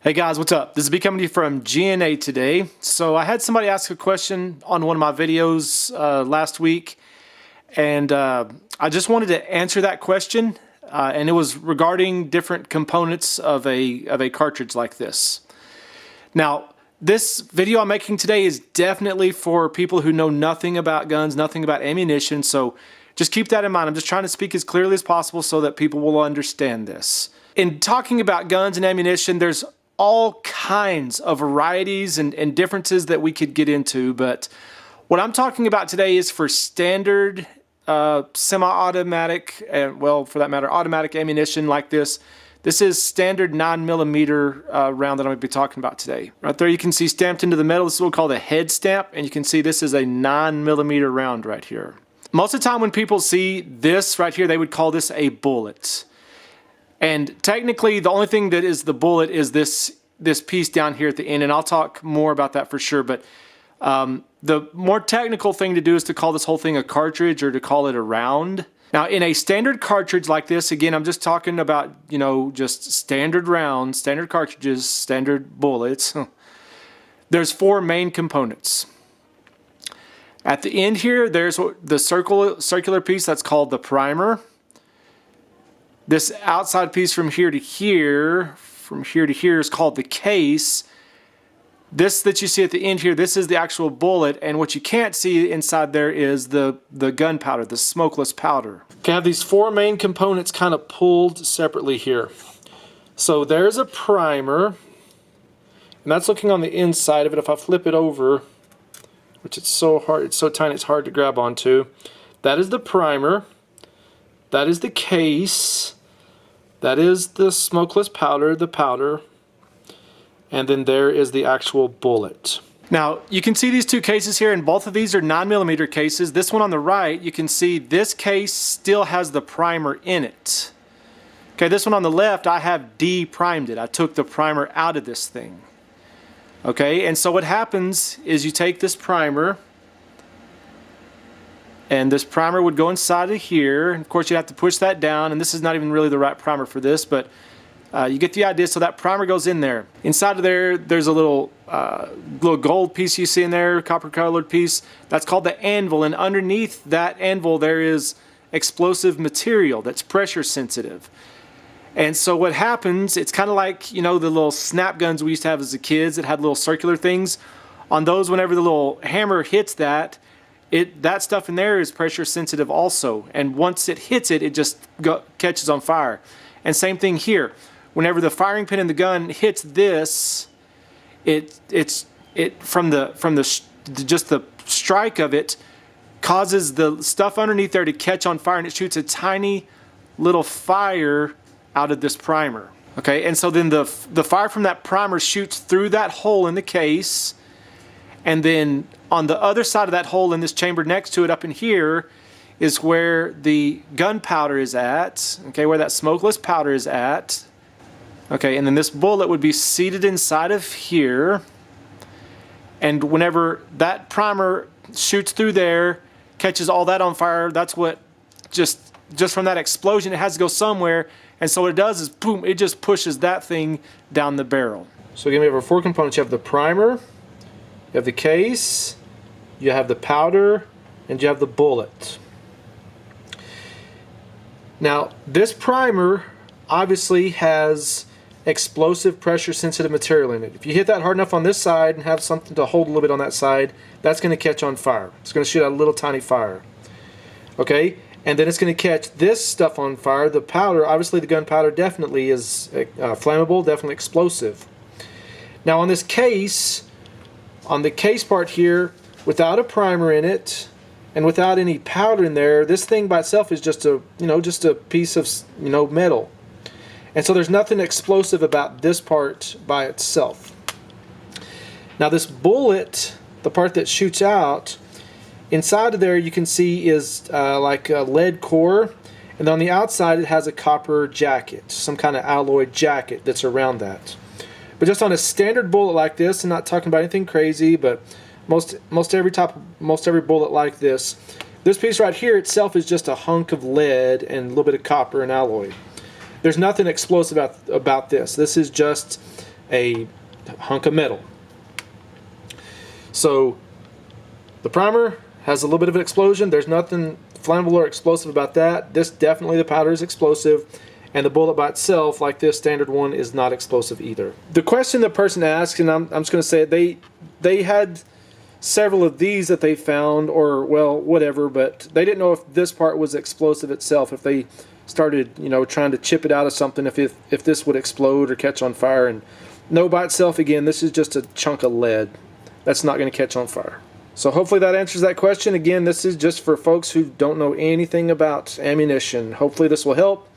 Hey guys, what's up? This is B coming to you from GNA today. So I had somebody ask a question on one of my videos last week, and I just wanted to answer that question, and it was regarding different components of a cartridge like this. Now, this video I'm making today is definitely for people who know nothing about guns, nothing about ammunition, so just keep that in mind. I'm just trying to speak as clearly as possible so that people will understand this. In talking about guns and ammunition, there's all kinds of varieties and differences that we could get into, but what I'm talking about today is for standard semi-automatic, well, for that matter, automatic ammunition like this. This is standard 9mm round that I'm going to be talking about today. Right there you can see stamped into the metal, this is what we call the head stamp, and you can see this is a 9mm round right here. Most of the time when people see this right here, they would call this a bullet. And technically, the only thing that is the bullet is this piece down here at the end, and I'll talk more about that for sure. But the more technical thing to do is to call this whole thing a cartridge or to call it a round. Now, in a standard cartridge like this, again, I'm just talking about, you know, just standard rounds, standard cartridges, standard bullets. There's four main components. At the end here, there's the circular piece that's called the primer. This outside piece from here to here is called the case. This that you see at the end here, this is the actual bullet, and what you can't see inside there is the gunpowder, the smokeless powder. Okay, I have these four main components kind of pulled separately here. So there's a primer, and that's looking on the inside of it. If I flip it over, which it's so hard, it's so tiny, it's hard to grab onto. That is the primer. That is the case. That is the smokeless powder, the powder. And then there is the actual bullet. Now, you can see these two cases here, and both of these are 9mm cases. This one on the right, you can see this case still has the primer in it. Okay, this one on the left, I have de-primed it. I took the primer out of this thing. Okay, and so what happens is you take this primer, and this primer would go inside of here. Of course, you have to push that down, and this is not even really the right primer for this, but you get the idea. So that primer goes in there. Inside of there, there's a little gold piece you see in there, copper-colored piece. That's called the anvil, and underneath that anvil, there is explosive material that's pressure sensitive. And so what happens, it's kind of like, you know, the little snap guns we used to have as kids that had little circular things. On those, whenever the little hammer hits that, that stuff in there is pressure sensitive also, and once it hits it, it just catches on fire. And same thing here. Whenever the firing pin in the gun hits this, from just the strike of it causes the stuff underneath there to catch on fire, and it shoots a tiny little fire out of this primer. Okay, and so then the fire from that primer shoots through that hole in the case. And then on the other side of that hole in this chamber next to it up in here is where the gunpowder is at, okay, where that smokeless powder is at. Okay, and then this bullet would be seated inside of here. And whenever that primer shoots through there, catches all that on fire, that's what just from that explosion, it has to go somewhere. And so what it does is, boom, it just pushes that thing down the barrel. So again, we have our four components. You have the primer, you have the case, you have the powder, and you have the bullet. Now, this primer obviously has explosive pressure sensitive material in it. If you hit that hard enough on this side and have something to hold a little bit on that side, that's going to catch on fire. It's going to shoot out a little tiny fire. Okay? And then it's going to catch this stuff on fire. The powder, obviously the gunpowder definitely is flammable, definitely explosive. Now on this case, on the case part here, without a primer in it and without any powder in there, this thing by itself is just a, just a piece of, metal. And so there's nothing explosive about this part by itself. Now this bullet, the part that shoots out, inside of there you can see is like a lead core, and on the outside it has a copper jacket, some kind of alloy jacket that's around that. But just on a standard bullet like this, I'm not talking about anything crazy, but most every bullet like this piece right here itself is just a hunk of lead and a little bit of copper and alloy. There's nothing explosive about this. This is just a hunk of metal. So the primer has a little bit of an explosion. There's nothing flammable or explosive about that. This definitely, the powder is explosive, and the bullet by itself, like this standard one, is not explosive either. The question the person asked, and I'm just going to say it, they had several of these that they found, or well, whatever, but they didn't know if this part was explosive itself, if they started, you know, trying to chip it out of something, if this would explode or catch on fire. And no, by itself, again, this is just a chunk of lead. That's not going to catch on fire. So hopefully that answers that question. Again, this is just for folks who don't know anything about ammunition. Hopefully this will help.